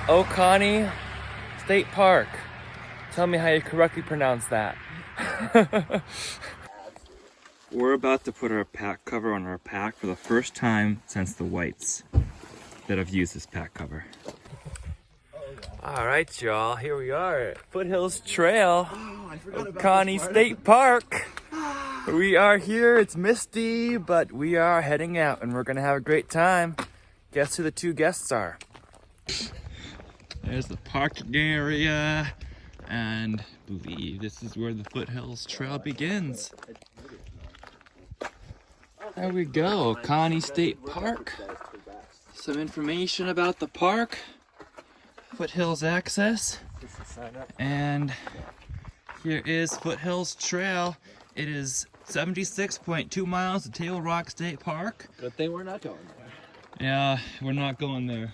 Oconee State Park. Tell me how you correctly pronounce that. We're about to put our pack cover on our pack for the first time since the whites that have used this pack cover. All right, y'all, here we are at Foothills Trail, Oconee State Park. We are here, it's misty, but we are heading out and we're gonna have a great time. Guess who the two guests are? There's the parking area, and I believe this is where the Foothills Trail begins. There we go, Oconee State Park. Some information about the park. Foothills access, and here is Foothills Trail. It is 76.2 miles to Table Rock State Park. Good thing we're not going there. Yeah, we're not going there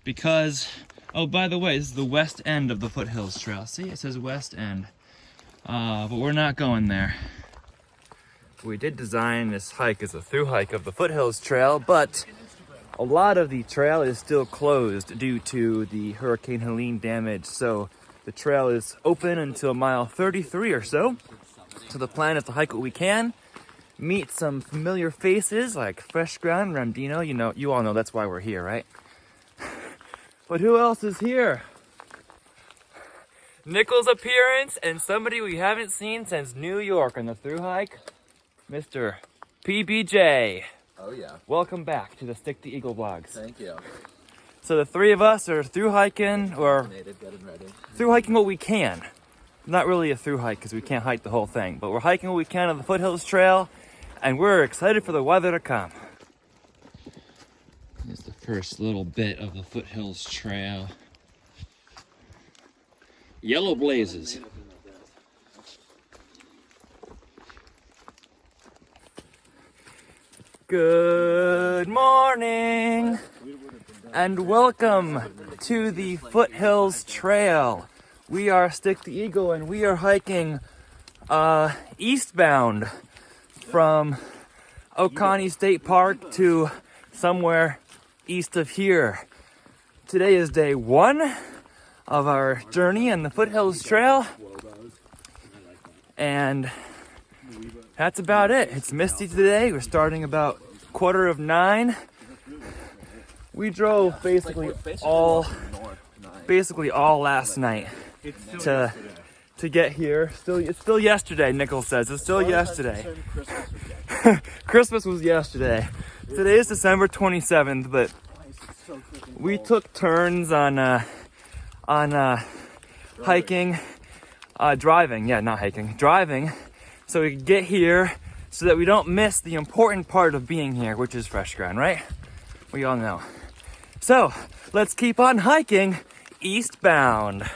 because, oh, by the way, this is the west end of the Foothills Trail. See, it says west end, but we're not going there. We did design this hike as a through hike of the Foothills Trail, but a lot of the trail is still closed due to the Hurricane Helene damage, so the trail is open until mile 33 or so. So the plan is to hike what we can, meet some familiar faces like Fresh Ground, Ramdino. You all know that's why we're here, right? But who else is here? Nichols' appearance and somebody we haven't seen since New York on the through hike, Mr. PBJ. Oh yeah. Welcome back to the Stick to Eagle vlogs. Thank you. So the three of us are through hiking, or through hiking what we can. Not really a through hike because we can't hike the whole thing, but we're hiking what we can on the Foothills Trail, and we're excited for the weather to come. Here's the first little bit of the Foothills Trail. Yellow blazes. Good morning and welcome to the Foothills Trail. We are Stick the Eagle and we are hiking eastbound from Oconee State Park to somewhere east of here. Today is day 1 of our journey in the Foothills Trail, and that's about it. It's misty today. We're starting about 8:45. We drove basically all last night to get here. It's still yesterday, Nichols says. It's still yesterday. Christmas was yesterday. Today is December 27th, but we took turns on hiking, driving, so we could get here so that we don't miss the important part of being here, which is fresh ground, right? We all know. So let's keep on hiking eastbound.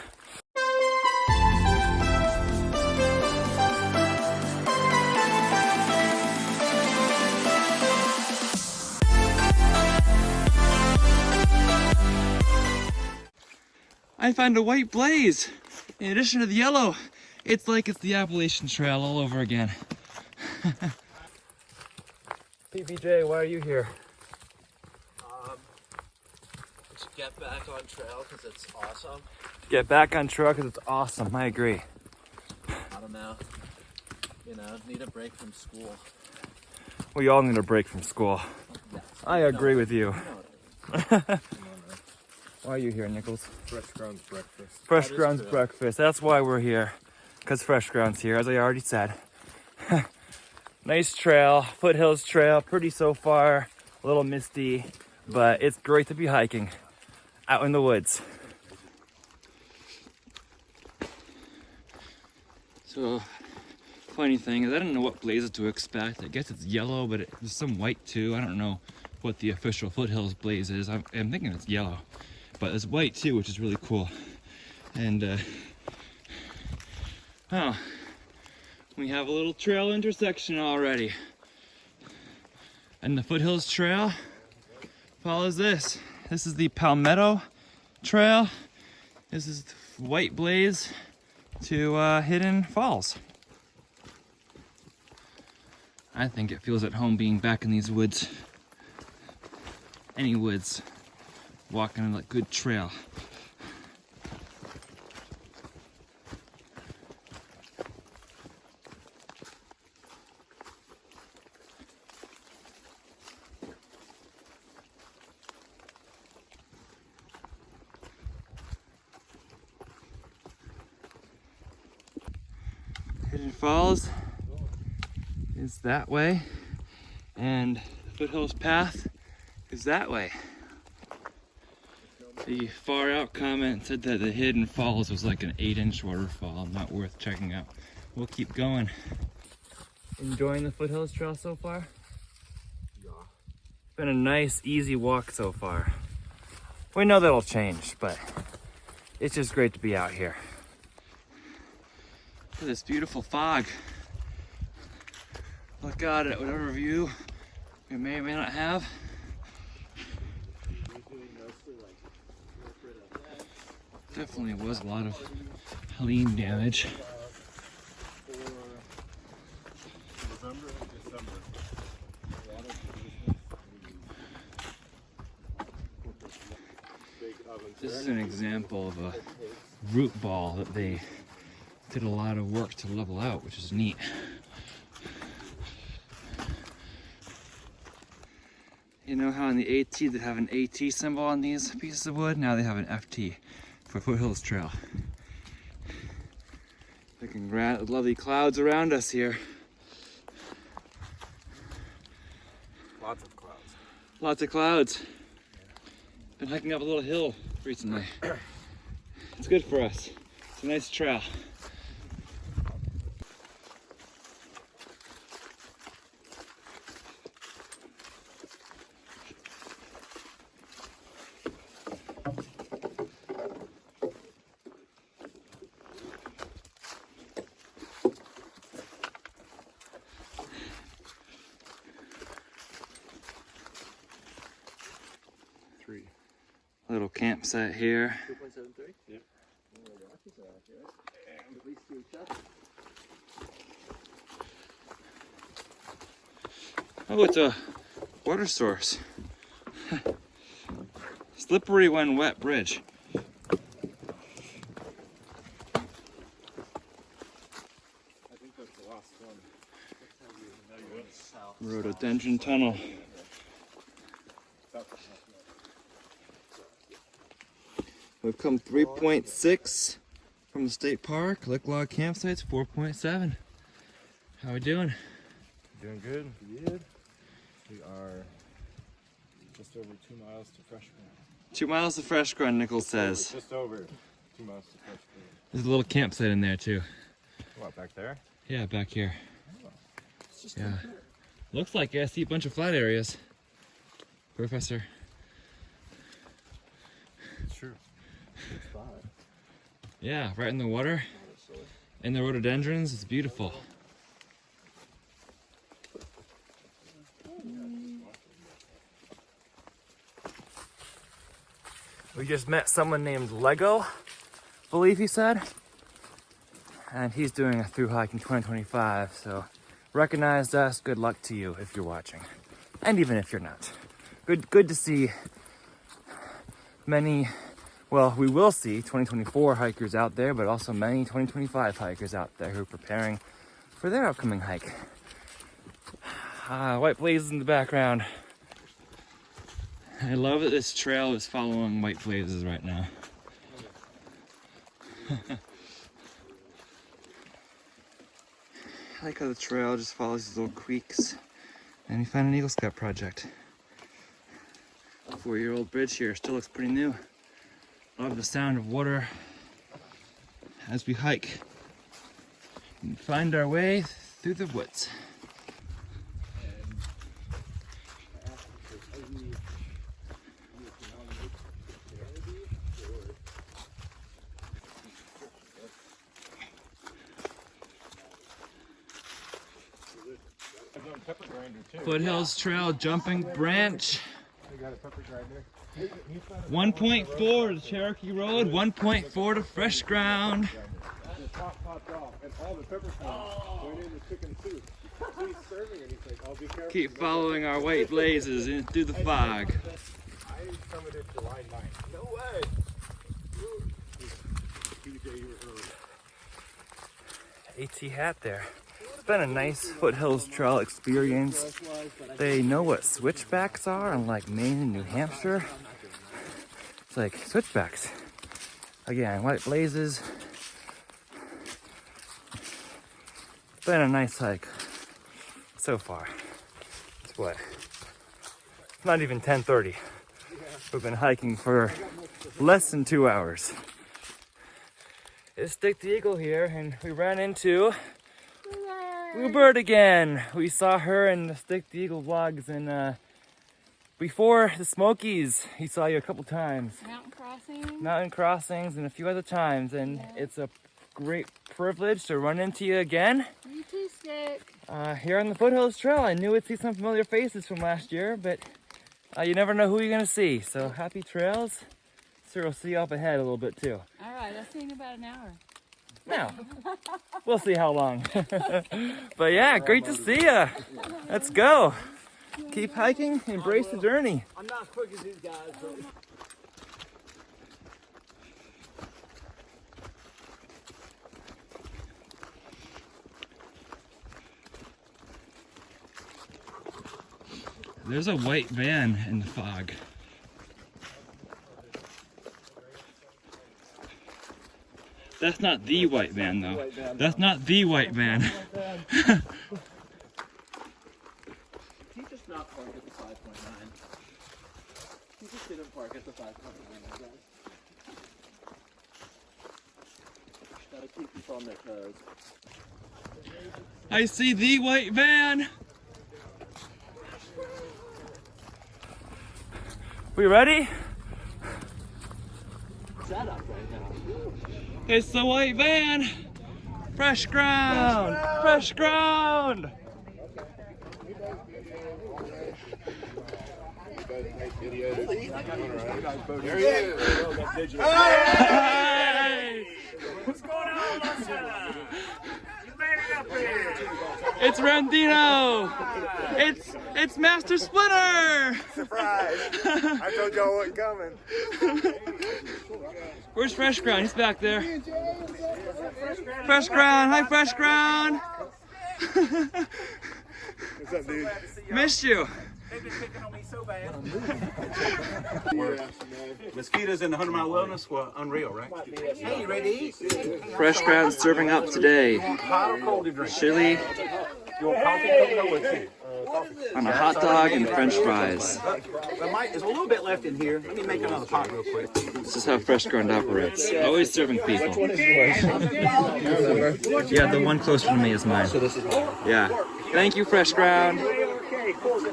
I found a white blaze. In addition to the yellow, it's like it's the Appalachian Trail all over again. PBJ, why are you here? Let's get back on trail because it's awesome. Get back on trail because it's awesome. I agree. I don't know. Need a break from school. We all need a break from school. Yes. I agree with you. Why are you here, Nichols? Fresh Grounds breakfast. Fresh Grounds breakfast. That's why we're here. Because Fresh Grounds here, as I already said. Nice trail, Foothills Trail, pretty so far, a little misty, but it's great to be hiking out in the woods. So, funny thing is I don't know what blazes to expect. I guess it's yellow, but there's some white too. I don't know what the official Foothills blaze is. I'm thinking it's yellow, but there's white too, which is really cool. And, oh. We have a little trail intersection already. And the Foothills Trail follows this. This is the Palmetto Trail. This is White Blaze to Hidden Falls. I think it feels at home being back in these woods. Any woods. Walking on a good trail. Hidden Falls is that way, and the Foothills path is that way. The far out comment said that the Hidden Falls was like an 8-inch waterfall, not worth checking out. We'll keep going. Enjoying the Foothills Trail so far? Yeah. It's been a nice, easy walk so far. We know that'll change, but it's just great to be out here. Look at this beautiful fog. Look out at whatever view we may or may not have. Definitely was a lot of lean damage. This is an example of a root ball that they did a lot of work to level out, which is neat. You know how in the AT they have an AT symbol on these pieces of wood? Now they have an FT for Foothills Trail. Looking lovely clouds around us here. Lots of clouds. Lots of clouds. Been hiking up a little hill recently. It's good for us. It's a nice trail. Little campsite here. 2.73? Yeah. Oh, it's a water source. Slippery when wet bridge. I think that's the last one. Rhododendron tunnel. We've come 3.6 from the state park. Lick Log campsites 4.7. How we doing? Doing good. Good. We are just over 2 miles to fresh ground. 2 miles to fresh ground, Nichols says. Just over 2 miles to fresh ground. There's a little campsite in there too. What, back there? Yeah, back here. Oh, it's just Yeah. Looks like I see a bunch of flat areas. Professor. It's true. Yeah, right in the water. In the rhododendrons, it's beautiful. We just met someone named Lego, I believe he said. And he's doing a thru hike in 2025, so recognized us. Good luck to you if you're watching. And even if you're not. Good to see many, well, we will see 2024 hikers out there, but also many 2025 hikers out there who are preparing for their upcoming hike. White blazes in the background. I love that this trail is following white blazes right now. I like how the trail just follows these little creeks. And we found an Eagle Scout project. A 4-year-old bridge here, still looks pretty new. Love the sound of water as we hike and find our way through the woods. Foothills Trail jumping branch. 1.4 to Cherokee Road, 1.4 to fresh ground. top popped off, and all the peppercorn went in the chicken soup. So he's serving it. He's like, "Oh, be careful." Keep following our white blazes in through the fog. I summited July 9th. No way. You were early. AT hat there. It's been a nice Foothills Trail experience. They know what switchbacks are, unlike Maine and New Hampshire. It's like switchbacks. Again, white blazes. It's been a nice hike so far. It's what? It's not even 10:30. We've been hiking for less than 2 hours. It's Stick the Eagle here, and we ran into Bluebird again. We saw her in the Stick the Eagle vlogs, and before the Smokies, he saw you a couple times. Mountain crossings and a few other times, and it's a great privilege to run into you again. You too, Stick. Here on the Foothills Trail. I knew I'd see some familiar faces from last year, but you never know who you're gonna see. So happy trails. Sure, we'll see you up ahead a little bit too. All right, I'll see you in about an hour. Now, we'll see how long. But yeah, great to see ya. Let's go. Keep hiking, embrace the journey. I'm not as quick as these guys, but... There's a white van in the fog. That's not the white van, though. That's not the white van. He just not park at the 5.9. He just didn't park at the 5.9, guys. Gotta keep people on their toes. I see the white van. We ready? Shut up right now. It's the white van. Fresh ground. Fresh ground. There he is. Hey! What's going on, Marcella? You made it up here. It's Ramdino. It's Master Splinter. Surprise! I told y'all wasn't coming. Where's Fresh Ground? He's back there. Fresh Ground. Hi, Fresh Ground. What's up, dude? Missed you. They've been picking on me so bad. Mosquitoes in the 100-mile wilderness were unreal, right? Hey, you ready to eat? Fresh Ground serving up today. Hot or cold to drink? Chili You want coffee, coconut, or tea? on a hot dog and French fries. There's a little bit left in here. Let me make another pot real quick. This is how Fresh Ground operates. Always serving people. Yeah, the one closer to me is mine. Yeah. Thank you, Fresh Ground. Okay, cool. Hey,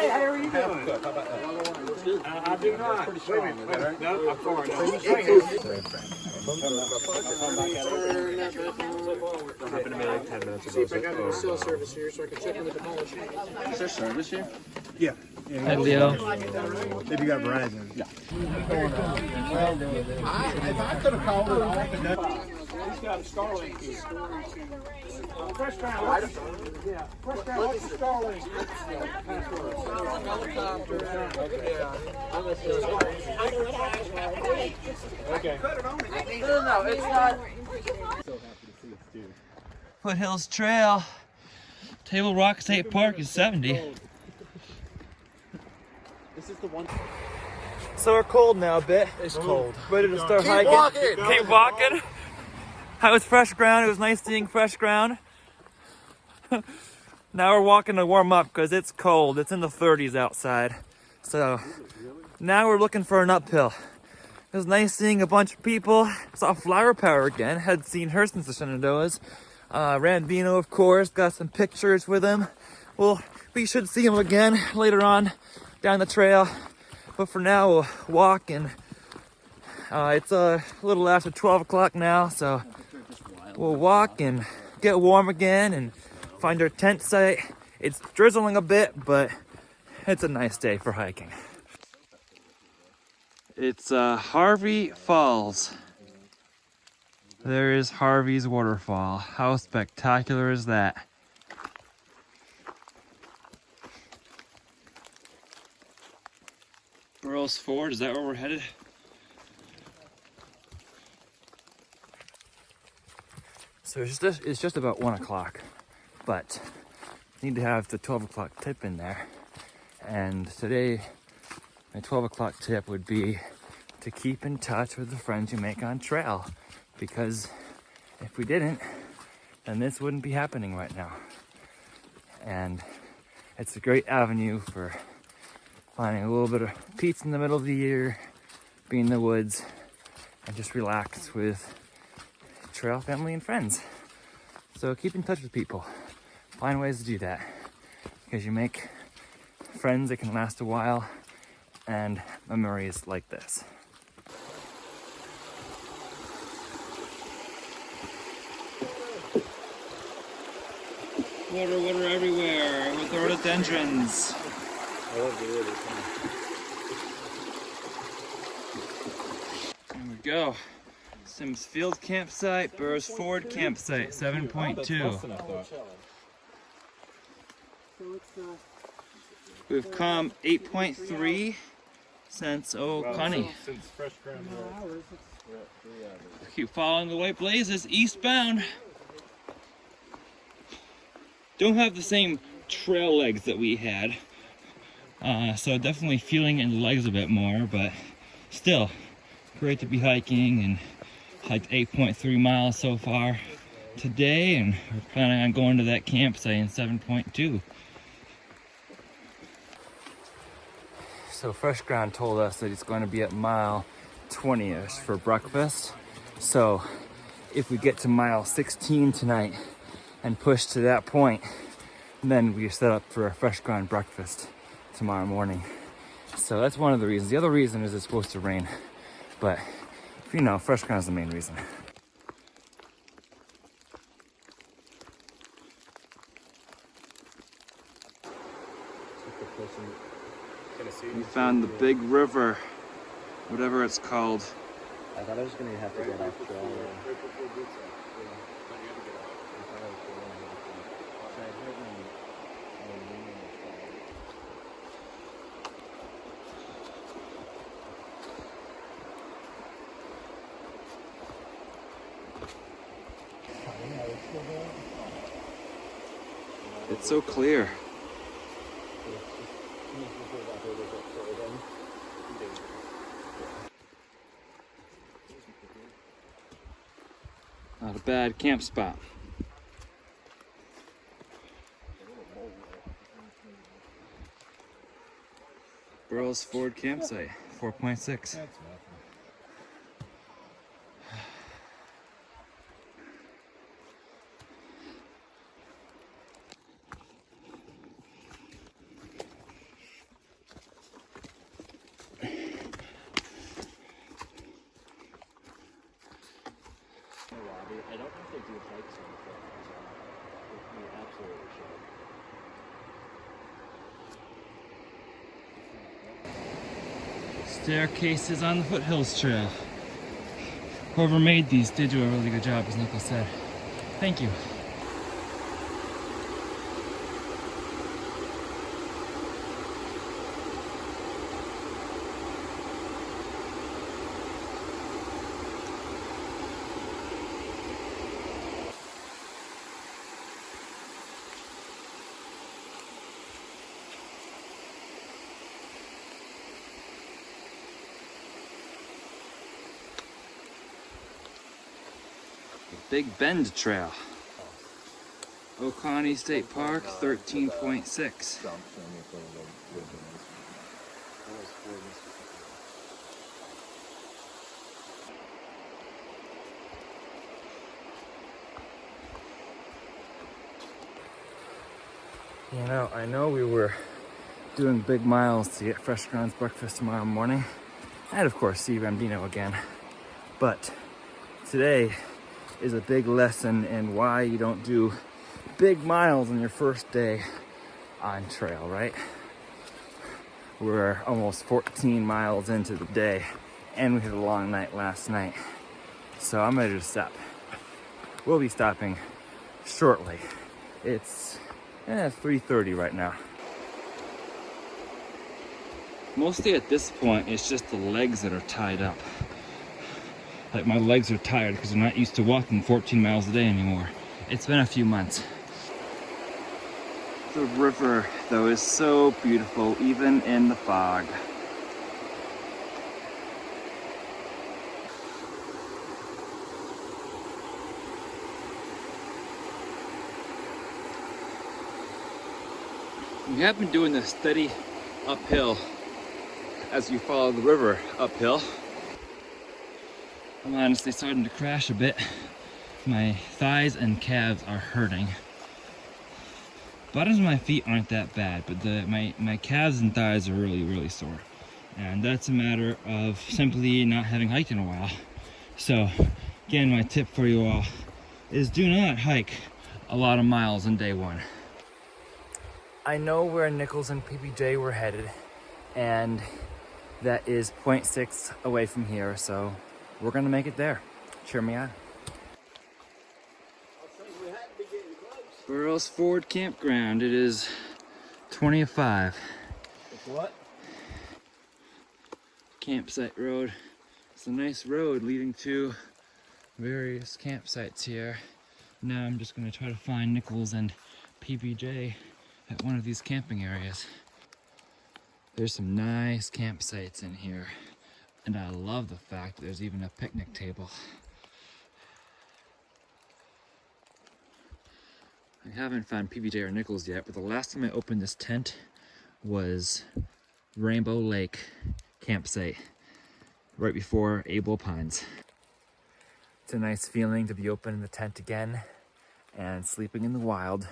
how are you doing? I do not. Wait a minute. No, I'm sorry. No. See if I got any cell service here so I can check in the demolition. Is there service here? Yeah. Hi, Leo. If you got Verizon. Yeah. If I could have called it off and He's got a Starlink here. Fresh ground. Yeah. Fresh ground. What's the Starlink? Okay. No, it's not. Foothills Trail. Table Rock State Park is 70. This is the one. So we're cold now a bit. It's cold. Ready to start hiking. Keep walking. How was Fresh Ground? It was nice seeing Fresh Ground. Now we're walking to warm up because it's cold. It's in the 30s outside. So now we're looking for an uphill. It was nice seeing a bunch of people. Saw Flower Power again. Hadn't seen her since the Shenandoahs. Ramdino, of course, got some pictures with him. Well, we should see him again later on down the trail. But for now, we'll walk, and it's a little after 12 o'clock now, so we'll walk and get warm again and find our tent site. It's drizzling a bit, but it's a nice day for hiking. It's Harvey Falls. There is Harvey's waterfall. How spectacular is that? Burroughs Ford, is that where we're headed? So it's just about 1 o'clock, but need to have the 12 o'clock tip in there. And today, my 12 o'clock tip would be to keep in touch with the friends you make on trail, because if we didn't, then this wouldn't be happening right now. And it's a great avenue for finding a little bit of peace in the middle of the year, be in the woods, and just relax with trail family and friends. So keep in touch with people. Find ways to do that, because you make friends that can last a while and memories like this. Water everywhere with the rhododendrons. I love the water. There we go. Sims Field campsite, Burroughs Ford campsite, 7.2. We've come 8.3 since Connie. Since Fresh Ground Road. Keep following the white blazes eastbound. Don't have the same trail legs that we had. So definitely feeling it in the legs a bit more, but still great to be hiking, and hiked 8.3 miles so far today, and we're planning on going to that campsite in 7.2. So Fresh Ground told us that it's going to be at mile 20ish for breakfast. So if we get to mile 16 tonight and push to that point, then we set up for a Fresh Ground breakfast tomorrow morning. So that's one of the reasons. The other reason is it's supposed to rain, but you know, Fresh Ground is the main reason. We found the big river, whatever it's called. I thought I was gonna have to get off trail. It's so clear. Not a bad camp spot. Burroughs Ford campsite, 4.6. I don't know if they do hikes on the foot. We absolutely should. Staircases on the Foothills Trail. Whoever made these did do a really good job, as Nicholas said. Thank you. Big Bend Trail. Oconee State Park, 13.6. You know, I know we were doing big miles to get Fresh Ground's breakfast tomorrow morning, and of course see Ramdino again. But today is a big lesson in why you don't do big miles on your first day on trail, right? We're almost 14 miles into the day, and we had a long night last night. So I'm ready to stop. we'll be stopping shortly. It's 3:30 right now. Mostly at this point, it's just the legs that are tied up. Like my legs are tired because I'm not used to walking 14 miles a day anymore. It's been a few months. The river, though, is so beautiful, even in the fog. We have been doing this steady uphill as you follow the river uphill. I'm honestly starting to crash a bit. My thighs and calves are hurting. Bottoms of my feet aren't that bad, but my calves and thighs are really sore. And that's a matter of simply not having hiked in a while. So again, my tip for you all is do not hike a lot of miles on day one. I know where Nichols and PBJ were headed, and that is 0.6 away from here, so we're gonna make it there. Cheer me on. Burroughs Ford Campground. It is 20 of 5. It's what? Campsite road. It's a nice road leading to various campsites here. Now I'm just gonna try to find Nichols and PBJ at one of these camping areas. There's some nice campsites in here, and I love the fact that there's even a picnic table. I haven't found PBJ or Nichols yet, but the last time I opened this tent was Rainbow Lake campsite right before Abel Pines. It's a nice feeling to be opening the tent again and sleeping in the wild.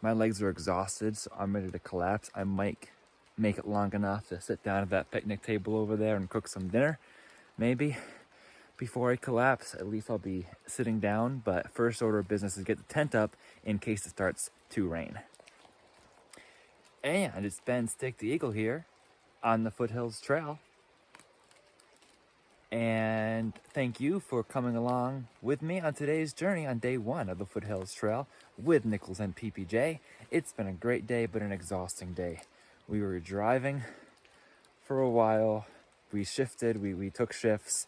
My legs are exhausted, so I'm ready to collapse. I might make it long enough to sit down at that picnic table over there and cook some dinner, maybe. Before I collapse, at least I'll be sitting down, but first order of business is get the tent up in case it starts to rain. And it's Ben Stick the Eagle here on the Foothills Trail. And thank you for coming along with me on today's journey on day 1 of the Foothills Trail with Nichols and PPJ. It's been a great day, but an exhausting day. We were driving for a while. We shifted, we took shifts,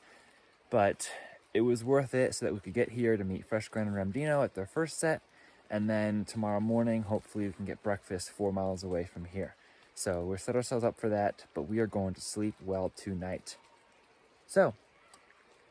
but it was worth it so that we could get here to meet Fresh Grand and Ramdino at their first set. And then tomorrow morning, hopefully we can get breakfast 4 miles away from here. So we're set ourselves up for that, but we are going to sleep well tonight. So,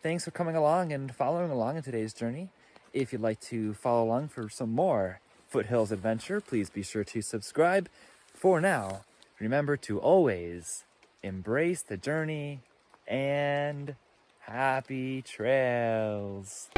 thanks for coming along and following along in today's journey. If you'd like to follow along for some more Foothills adventure, please be sure to subscribe. For now, remember to always embrace the journey and happy trails.